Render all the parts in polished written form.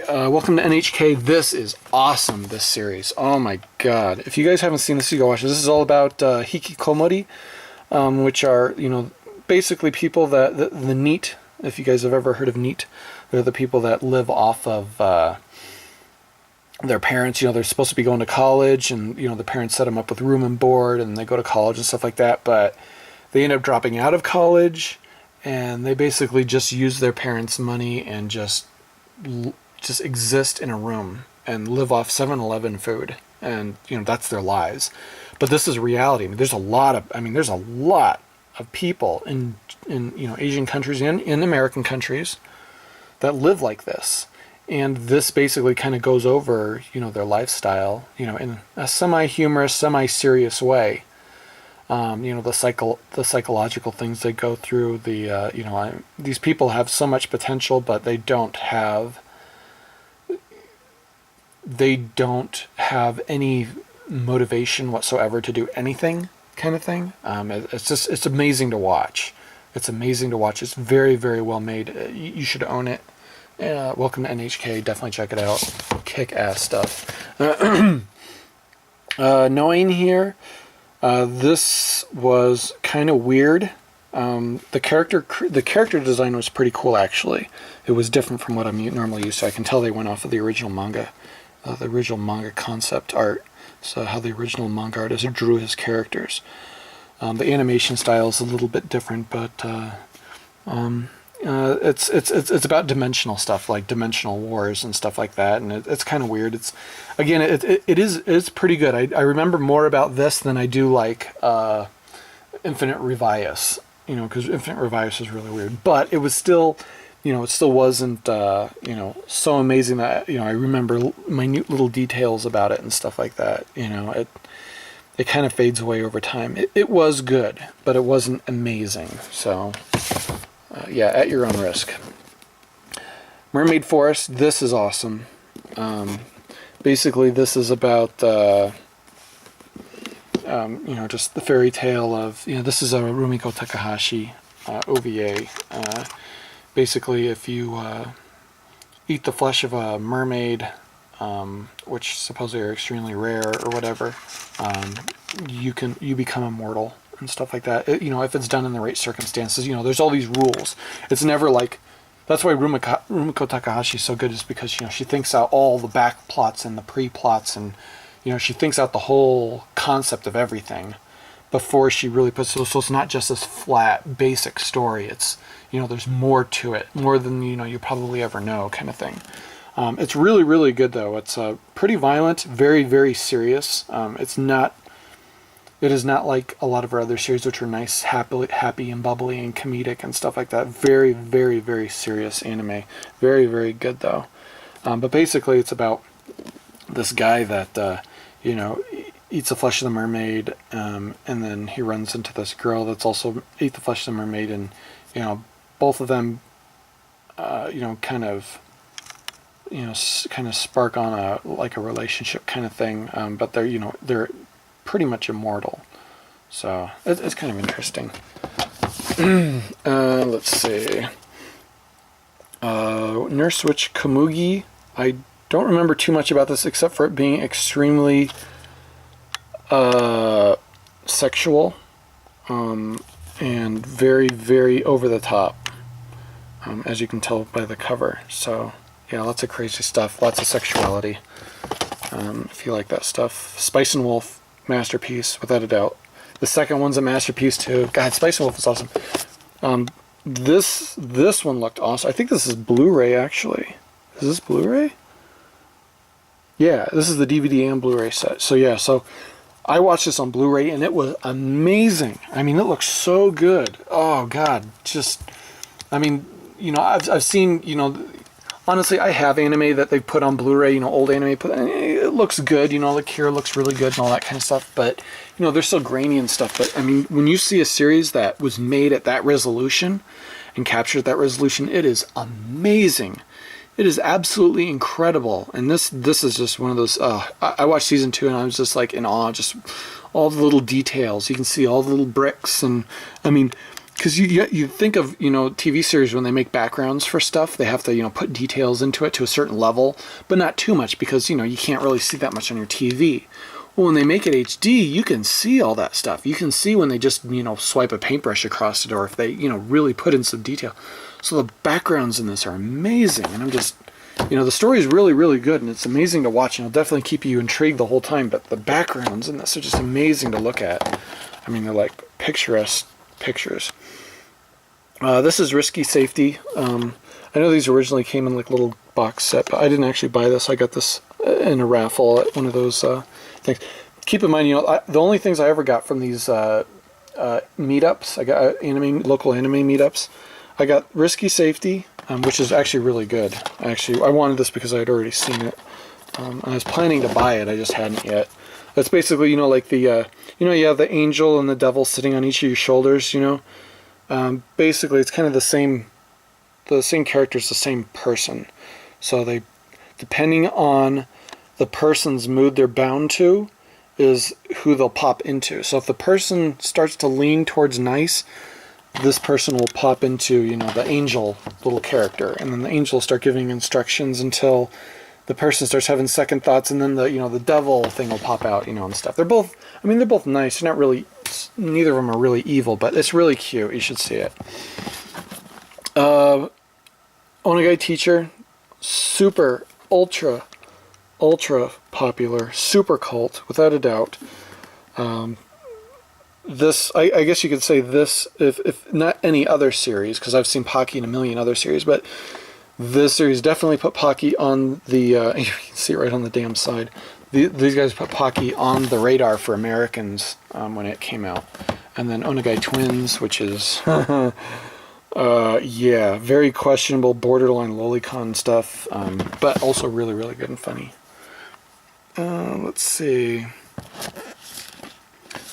welcome to NHK. This is awesome, this series. Oh my god. If you guys haven't seen this, you go watch it. This is all about hikikomori, which are, basically people that, the NEET, if you guys have ever heard of NEET, they're the people that live off of their parents. They're supposed to be going to college, and, the parents set them up with room and board, and they go to college and stuff like that, but they end up dropping out of college, and they basically just use their parents' money and just exist in a room and live off 7-Eleven food, and that's their lives. But this is reality. There's a lot of people in Asian countries and in American countries that live like this, and this basically kind of goes over their lifestyle in a semi-humorous, semi-serious way. The psychological things they go through. These people have so much potential, but they don't have any motivation whatsoever to do anything, kind of thing. It's amazing to watch. It's amazing to watch. It's very, very well made. You should own it. Welcome to NHK. Definitely check it out. Kick-ass stuff. Knowing here, this was kind of weird. The character design was pretty cool, actually. It was different from what I'm normally used to. I can tell they went off of the original manga concept art. So how the original manga artist drew his characters. The animation style is a little bit different, but it's about dimensional stuff, like dimensional wars and stuff like that, and it's kind of weird. It's pretty good. I remember more about this than I do like Infinite Revius, because Infinite Revius is really weird, but it was still, it still wasn't so amazing that I remember minute little details about it and stuff like that. It kind of fades away over time. It was good, but it wasn't amazing. So yeah, at your own risk. Mermaid Forest, this is awesome. Basically, this is about, just the fairy tale of, this is a Rumiko Takahashi OVA. Basically, if you eat the flesh of a mermaid, which supposedly are extremely rare or whatever, you become immortal and stuff like that. If it's done in the right circumstances, there's all these rules. It's never like, that's why Rumiko Takahashi is so good, is because she thinks out all the back plots and the pre-plots, and she thinks out the whole concept of everything before she really puts it. So it's not just this flat basic story. It's there's more to it, more than you probably ever know, kind of thing. It's really, really good though. It's pretty violent, very, very serious. It is not like a lot of our other series, which are nice, happy and bubbly and comedic and stuff like that. Very, very, very serious anime. Very, very good though. But basically, it's about this guy that eats the flesh of the mermaid, and then he runs into this girl that's also ate the flesh of the mermaid, and both of them, kind of spark on a relationship kind of thing. But they're pretty much immortal, so it's kind of interesting. Let's see. Nurse Witch Komugi. I don't remember too much about this except for it being extremely sexual, and very, very over the top, as you can tell by the cover. So yeah, lots of crazy stuff, lots of sexuality. If you like that stuff. Spice and Wolf, masterpiece, without a doubt. The second one's a masterpiece too. God, Spice and Wolf is awesome. This one looked awesome. I think this is Blu-ray, actually. Is this Blu-ray? Yeah, this is the DVD and Blu-ray set. So yeah, so I watched this on Blu-ray and it was amazing. It looks so good. Oh God, I've seen, honestly, I have anime that they put on Blu-ray, old anime. It looks good, the cure looks really good and all that kind of stuff. But, they're still grainy and stuff. But, when you see a series that was made at that resolution and captured at that resolution, it is amazing. It is absolutely incredible. And this is just one of those, I watched season 2 and I was just in awe, just all the little details. You can see all the little bricks and, because you think of, you know, TV series when they make backgrounds for stuff, they have to, you know, put details into it to a certain level, but not too much because, you know, you can't really see that much on your TV. Well, when they make it HD, you can see all that stuff. You can see when they just, you know, swipe a paintbrush across it, or if they, you know, really put in some detail. So the backgrounds in this are amazing, and I'm just, you know, the story is really, really good, and it's amazing to watch, and it'll definitely keep you intrigued the whole time, but the backgrounds in this are just amazing to look at. I mean, they're like picturesque pictures. This is Risky Safety. I know these originally came in like little box set, but I didn't actually buy this. I got this in a raffle at one of those things. Keep in mind, you know, the only things I ever got from these meetups, I got local anime meetups. I got Risky Safety, which is actually really good. I wanted this because I had already seen it. I was planning to buy it, I just hadn't yet. That's basically, you know, like the, you know, you have the angel and the devil sitting on each of your shoulders, you know. Basically, it's kind of the same characters, the same person. So they, depending on the person's mood they're bound to, is who they'll pop into. So if the person starts to lean towards nice, this person will pop into, you know, the angel little character, and then the angel will start giving instructions until the person starts having second thoughts, and then the, you know, the devil thing will pop out, you know, and stuff. They're both, I mean, they're both nice. They're not really, neither of them are really evil, but it's really cute. You should see it. Onegai Teacher, super, ultra popular, super cult, without a doubt. This, I guess you could say this, if not any other series, because I've seen Pocky in a million other series, but this series definitely put Pocky on the, you can see it right on the damn side. These guys put Pocky on the radar for Americans when it came out. And then Onegai Twins, which is, yeah, very questionable, borderline lolicon stuff, but also really, really good and funny. Let's see.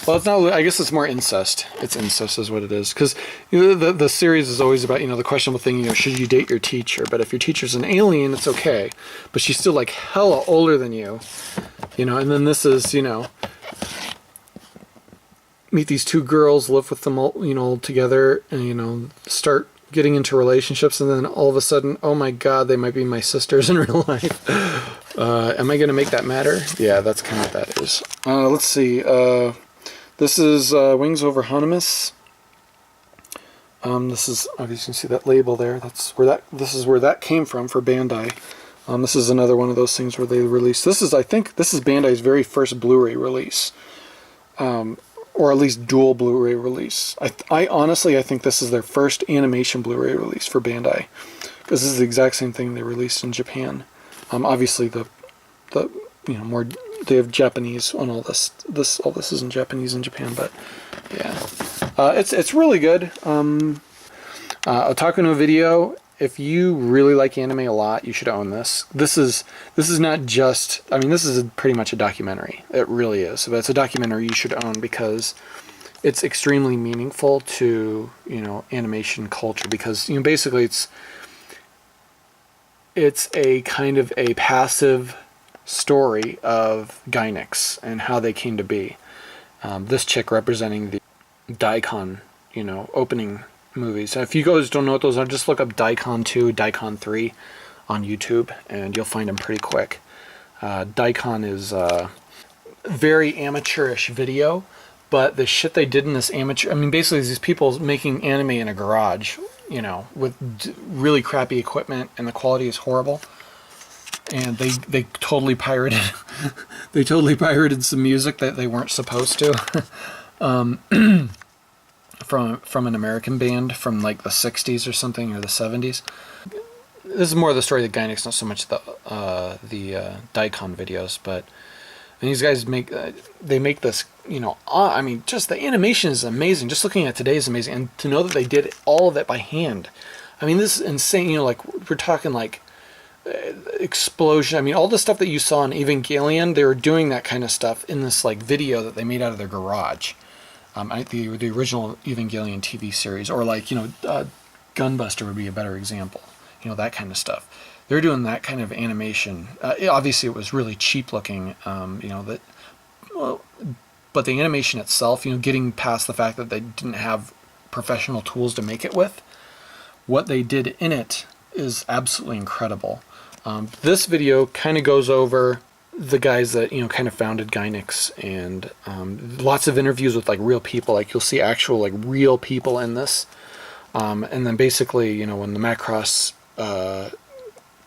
Well, it's not. I guess it's more incest. It's incest is what it is. Because, you know, the series is always about, you know, the questionable thing, you know, should you date your teacher? But if your teacher's an alien, it's okay. But she's still like hella older than you, you know. And then this is, you know, meet these two girls, live with them all, you know, together, and, you know, start getting into relationships, and then all of a sudden, oh my God, they might be my sisters in real life. Am I going to make that matter? Yeah, that's kind of what that is. Let's see. This is Wings Over Honimus. This is, obviously you can see that label there. This is where that came from for Bandai. This is another one of those things where they released. I think this is Bandai's very first Blu-ray release. Or at least dual Blu-ray release. I honestly think this is their first animation Blu-ray release for Bandai, because this is the exact same thing they released in Japan. Obviously the you know, more, they have Japanese on all this. All this is in Japanese in Japan, but yeah, it's really good. Otaku no Video. If you really like anime a lot, you should own this. This is not just, I mean, this is pretty much a documentary. It really is. But it's a documentary you should own because it's extremely meaningful to, you know, animation culture, because, you know, basically it's a kind of a passive story of Gainax and how they came to be. This chick representing the Daikon, you know, opening movies. If you guys don't know what those are, just look up Daikon 2, Daikon 3 on YouTube, and you'll find them pretty quick. Daikon is very amateurish video, but the shit they did in this amateur, I mean, basically these people making anime in a garage, you know, with really crappy equipment, and the quality is horrible. And they totally pirated they totally pirated some music that they weren't supposed to. From an American band from like the 60s or something, or the 70s. This is more of the story of the Gainax, not so much the Daikon videos, but these guys make this, you know, I mean, just the animation is amazing. Just looking at today is amazing, and to know that they did all of it by hand. I mean, this is insane. You know, like we're talking like explosion. I mean, all the stuff that you saw in Evangelion, they were doing that kind of stuff in this like video that they made out of their garage. The original Evangelion TV series, or like, you know, Gunbuster would be a better example. You know, that kind of stuff. They're doing that kind of animation. Obviously, it was really cheap looking. You know, but the animation itself, you know, getting past the fact that they didn't have professional tools to make it with. What they did in it is absolutely incredible. This video kind of goes over the guys that, you know, kind of founded Gainax, and lots of interviews with like real people. Like you'll see actual like real people in this. And then basically, you know, when the Macross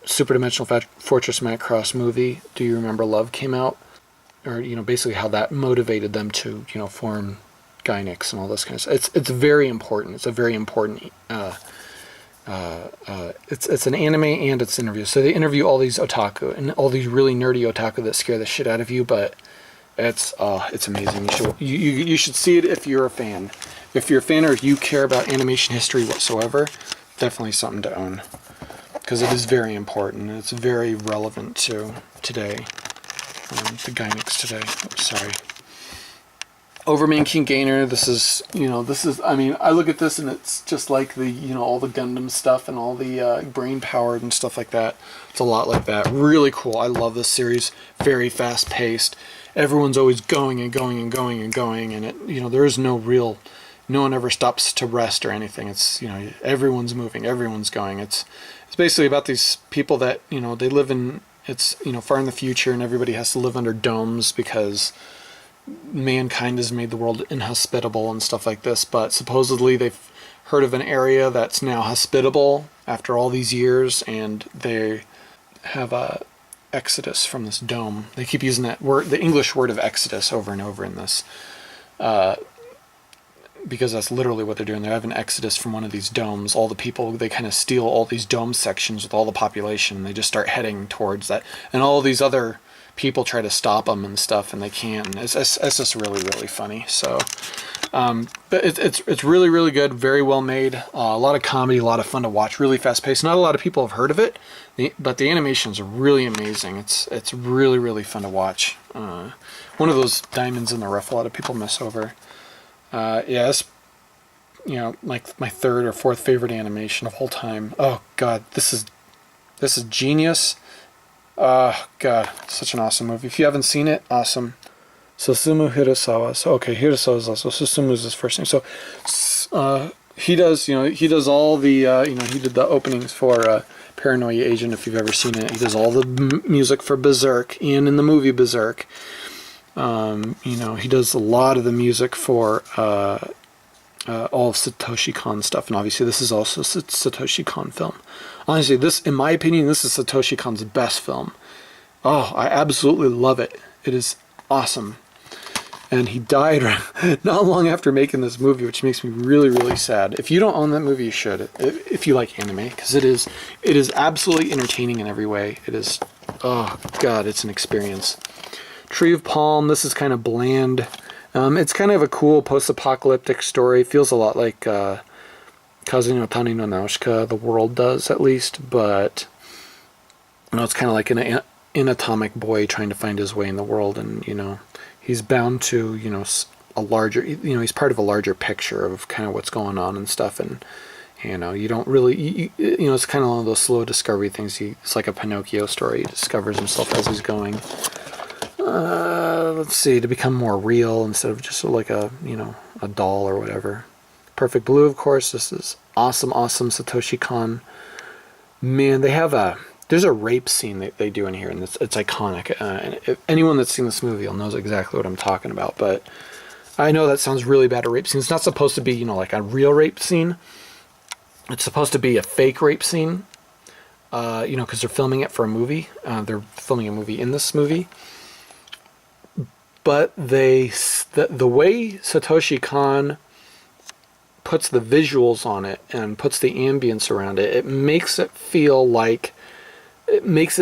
Super Dimensional Fortress Macross movie, Do You Remember Love, came out, or, you know, basically how that motivated them to, you know, form Gainax and all this kind of stuff. It's very important. It's a very important. It's an anime and it's interviews. So they interview all these otaku and all these really nerdy otaku that scare the shit out of you, but it's amazing. You should see it if you're a fan. If you're a fan or if you care about animation history whatsoever, definitely something to own, because it is very important. It's very relevant to today, the Gainax today. Sorry. Overman King Gainer, this is, I mean, I look at this and it's just like the, you know, all the Gundam stuff and all the brain powered and stuff like that. It's a lot like that. Really cool. I love this series. Very fast paced. Everyone's always going and going and going and going, and it, you know, there is no one ever stops to rest or anything. It's, you know, everyone's moving, everyone's going. It's basically about these people that, you know, they live in, it's, you know, far in the future, and everybody has to live under domes because mankind has made the world inhospitable and stuff like this. But supposedly they've heard of an area that's now hospitable after all these years, and they have a exodus from this dome. They keep using that word, the English word of exodus, over and over in this, because that's literally what they're doing. They're having an exodus from one of these domes. All the people, they kind of steal all these dome sections with all the population, and they just start heading towards that, and all these other people try to stop them and stuff, and they can't. And it's just really, really funny. So, but it's really, really good. Very well made. A lot of comedy, a lot of fun to watch. Really fast paced. Not a lot of people have heard of it, but the animations are really amazing. It's really, really fun to watch. One of those diamonds in the rough a lot of people miss over. Yeah, it's, you know, like my third or fourth favorite animation of all time. Oh God, this is genius. God, such an awesome movie. If you haven't seen it, awesome. Susumu Hirasawa. So, okay, Hirasawa is also, Susumu's his first name. So, he does all the, he did the openings for Paranoia Agent, if you've ever seen it. He does all the music for Berserk, and in the movie Berserk. He does a lot of the music for all of Satoshi Kon stuff, and obviously this is also a Satoshi Kon film. Honestly, this, in my opinion, this is Satoshi Kon's best film. Oh, I absolutely love it. It is awesome. And he died not long after making this movie, which makes me really, really sad. If you don't own that movie, you should, if you like anime, because it is absolutely entertaining in every way. It is, oh God, it's an experience. Tree of Palm, this is kind of bland. It's kind of a cool post-apocalyptic story. It feels a lot like Kazu no Tani no Nausicaa, the world does, at least, but you know, it's kind of like an atomic boy trying to find his way in the world, and, you know, he's bound to, you know, a larger, you know, he's part of a larger picture of kind of what's going on and stuff, and, you know, you don't really, you know, it's kind of one of those slow discovery things. It's like a Pinocchio story. He discovers himself as he's going. Let's see, to become more real instead of just like a, you know, a doll or whatever. Perfect Blue, of course. This is awesome Satoshi Kon. Man, there's a rape scene that they do in here, and it's iconic. And if anyone that's seen this movie knows exactly what I'm talking about. But I know that sounds really bad, a rape scene. It's not supposed to be, you know, like a real rape scene. It's supposed to be a fake rape scene, you know, because they're filming it for a movie. They're filming a movie in this movie. But the way Satoshi Kon puts the visuals on it and puts the ambience around it, it makes it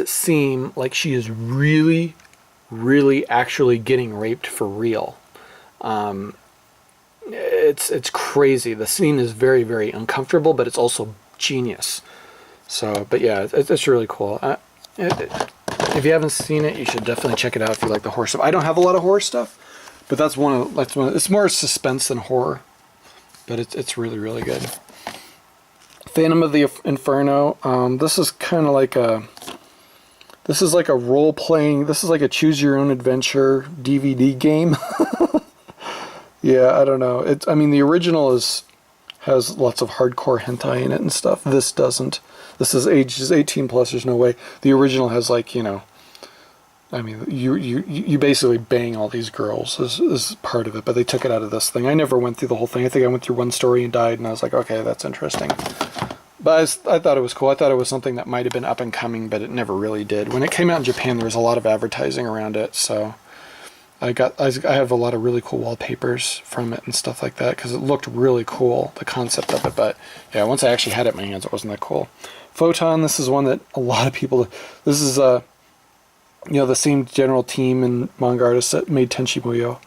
seem like she is really, really actually getting raped for real. It's crazy. The scene is very, very uncomfortable, but it's also genius. So, but yeah, it's really cool. If you haven't seen it, you should definitely check it out if you like the horror stuff. I don't have a lot of horror stuff, but that's one of it's more suspense than horror, but it's really, really good. Phantom of the Inferno. This is kind of like a role playing. This is like a choose your own adventure DVD game. Yeah, I don't know. I mean, the original has lots of hardcore hentai in it and stuff. This doesn't. This is ages 18 plus. There's no way. The original has like, you know, I mean, you basically bang all these girls is part of it, but they took it out of this thing. I never went through the whole thing. I think I went through one story and died, and I was like, okay, that's interesting. But I thought it was cool. I thought it was something that might have been up and coming, but it never really did. When it came out in Japan, there was a lot of advertising around it, so I have a lot of really cool wallpapers from it and stuff like that, because it looked really cool, the concept of it. But yeah, once I actually had it in my hands, it wasn't that cool. Photon, this is one that a lot of people, this is you know, the same general team and manga artists that made Tenchi Muyo.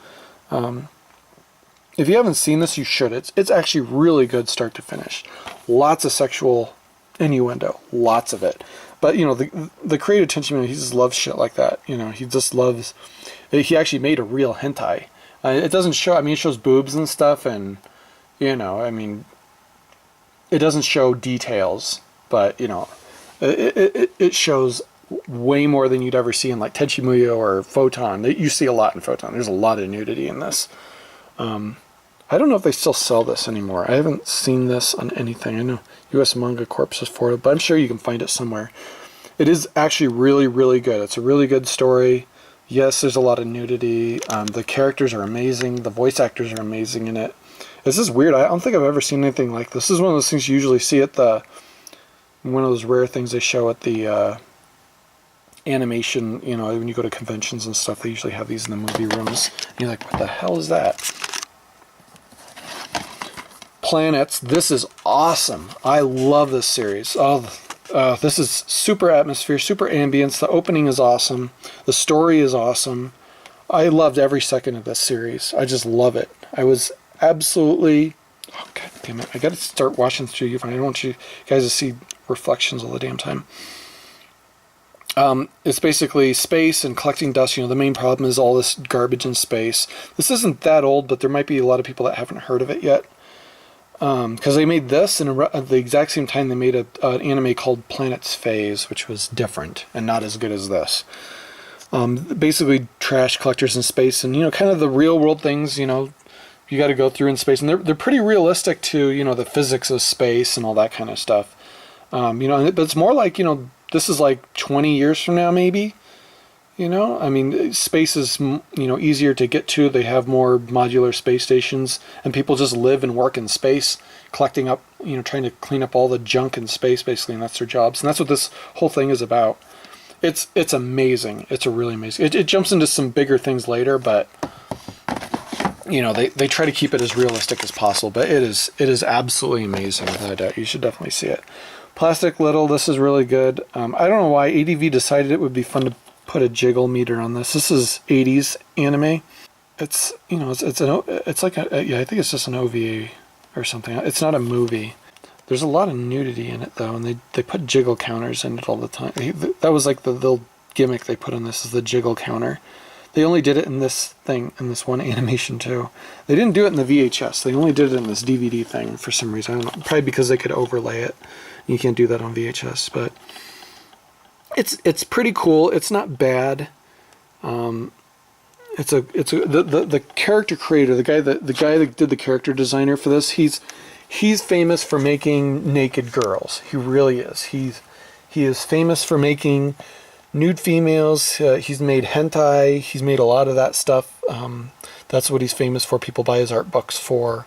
If you haven't seen this, you should. It's actually really good start to finish. Lots of sexual innuendo, lots of it. But you know, the creator Tenchi Muyo, he just loves shit like that. You know, he just loves. He actually made a real hentai. It doesn't show. I mean, it shows boobs and stuff, and you know, I mean, it doesn't show details, but you know, it shows way more than you'd ever see in like Tenchi Muyo or Photon. You see a lot in Photon. There's a lot of nudity in this. I don't know if they still sell this anymore. I haven't seen this on anything. I know US Manga Corp is for it, but I'm sure you can find it somewhere. It is actually really, really good. It's a really good story. Yes, there's a lot of nudity. The characters are amazing. The voice actors are amazing in it. This is weird. I don't think I've ever seen anything like this. This is one of those things you usually see at one of those rare things they show at the animation, you know, when you go to conventions and stuff, they usually have these in the movie rooms. And you're like, what the hell is that? Planets. This is awesome. I love this series. This is super atmosphere, super ambience. The opening is awesome. The story is awesome. I loved every second of this series. I just love it. I was absolutely... Oh, God damn it. I got to start watching through you. I don't want you guys to see reflections all the damn time. It's basically space and collecting dust. You know, the main problem is all this garbage in space. This isn't that old, but there might be a lot of people that haven't heard of it yet. Because they made this, and at the exact same time they made an anime called Planet's Phase, which was different and not as good as this. Basically trash collectors in space, and you know, kind of the real world things, you know, you got to go through in space, and they're pretty realistic to, you know, the physics of space and all that kind of stuff. You know, but it's more like, you know, this is like 20 years from now, maybe. You know, I mean, space is, you know, easier to get to. They have more modular space stations, and people just live and work in space, collecting up, you know, trying to clean up all the junk in space, basically, and that's their jobs. And that's what this whole thing is about. It's amazing. It's a really amazing. It jumps into some bigger things later, but you know, they try to keep it as realistic as possible. But it is absolutely amazing, without a doubt. You should definitely see it. Plastic Little. This is really good. I don't know why ADV decided it would be fun to put a jiggle meter on this. This is 80s anime. It's, you know, it's like yeah, I think it's just an OVA or something. It's not a movie. There's a lot of nudity in it though, and they put jiggle counters in it all the time. That was like the little gimmick they put on this, is the jiggle counter. They only did it in this thing, in this one animation too. They didn't do it in the VHS. They only did it in this DVD thing for some reason. I don't know, probably because they could overlay it. You can't do that on VHS, but it's pretty cool. It's not bad. The character creator, the guy that did the character designer for this, he's famous for making naked girls. He really is. He is famous for making nude females. He's made hentai. He's made a lot of that stuff. That's what he's famous for. People buy his art books for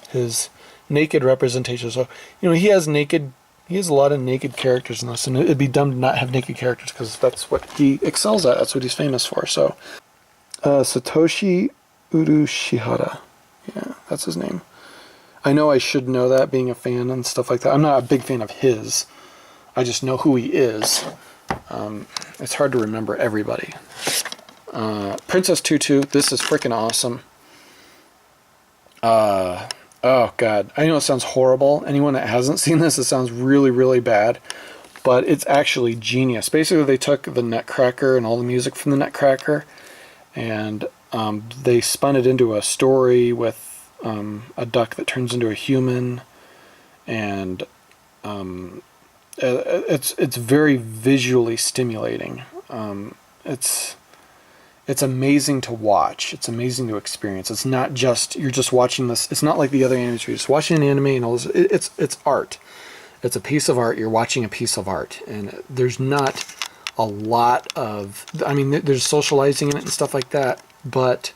his naked representation. So, you know, he has a lot of naked characters in this, and it'd be dumb to not have naked characters, because that's what he excels at. That's what he's famous for. So, Satoshi Urushihara. Yeah, that's his name. I know I should know that, being a fan and stuff like that. I'm not a big fan of his. I just know who he is. It's hard to remember everybody. Princess Tutu. This is freaking awesome. Oh, God. I know it sounds horrible. Anyone that hasn't seen this, it sounds really, really bad. But it's actually genius. Basically, they took the Nutcracker and all the music from the Nutcracker, and they spun it into a story with a duck that turns into a human. And it's very visually stimulating. it's amazing to watch. It's amazing to experience. It's not just, you're just watching this. It's not like the other animes where you're just watching an anime and all this. It's art. It's a piece of art. You're watching a piece of art. And there's not a lot of, I mean, there's socializing in it and stuff like that, but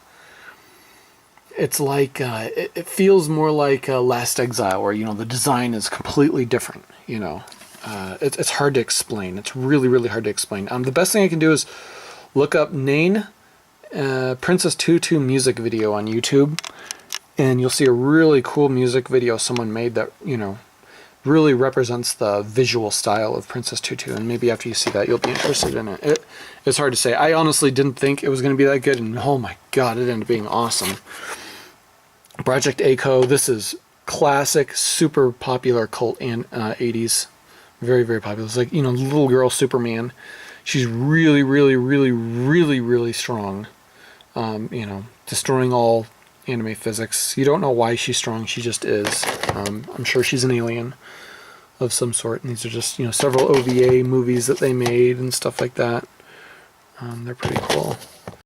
it's like, it feels more like Last Exile, where, you know, the design is completely different, you know. It's hard to explain. It's really, really hard to explain. The best thing I can do is look up Nain Princess Tutu music video on YouTube, and you'll see a really cool music video someone made that, you know, really represents the visual style of Princess Tutu, and maybe after you see that you'll be interested in it. It's hard to say. I honestly didn't think it was going to be that good, and oh my god, it ended up being awesome. Project Aiko, this is classic, super popular cult in 80s. Very, very popular. It's like, you know, little girl Superman. She's really, really, really, really, really strong. You know, destroying all anime physics. You don't know why she's strong, she just is. I'm sure she's an alien of some sort, and these are just, you know, several OVA movies that they made and stuff like that. They're pretty cool.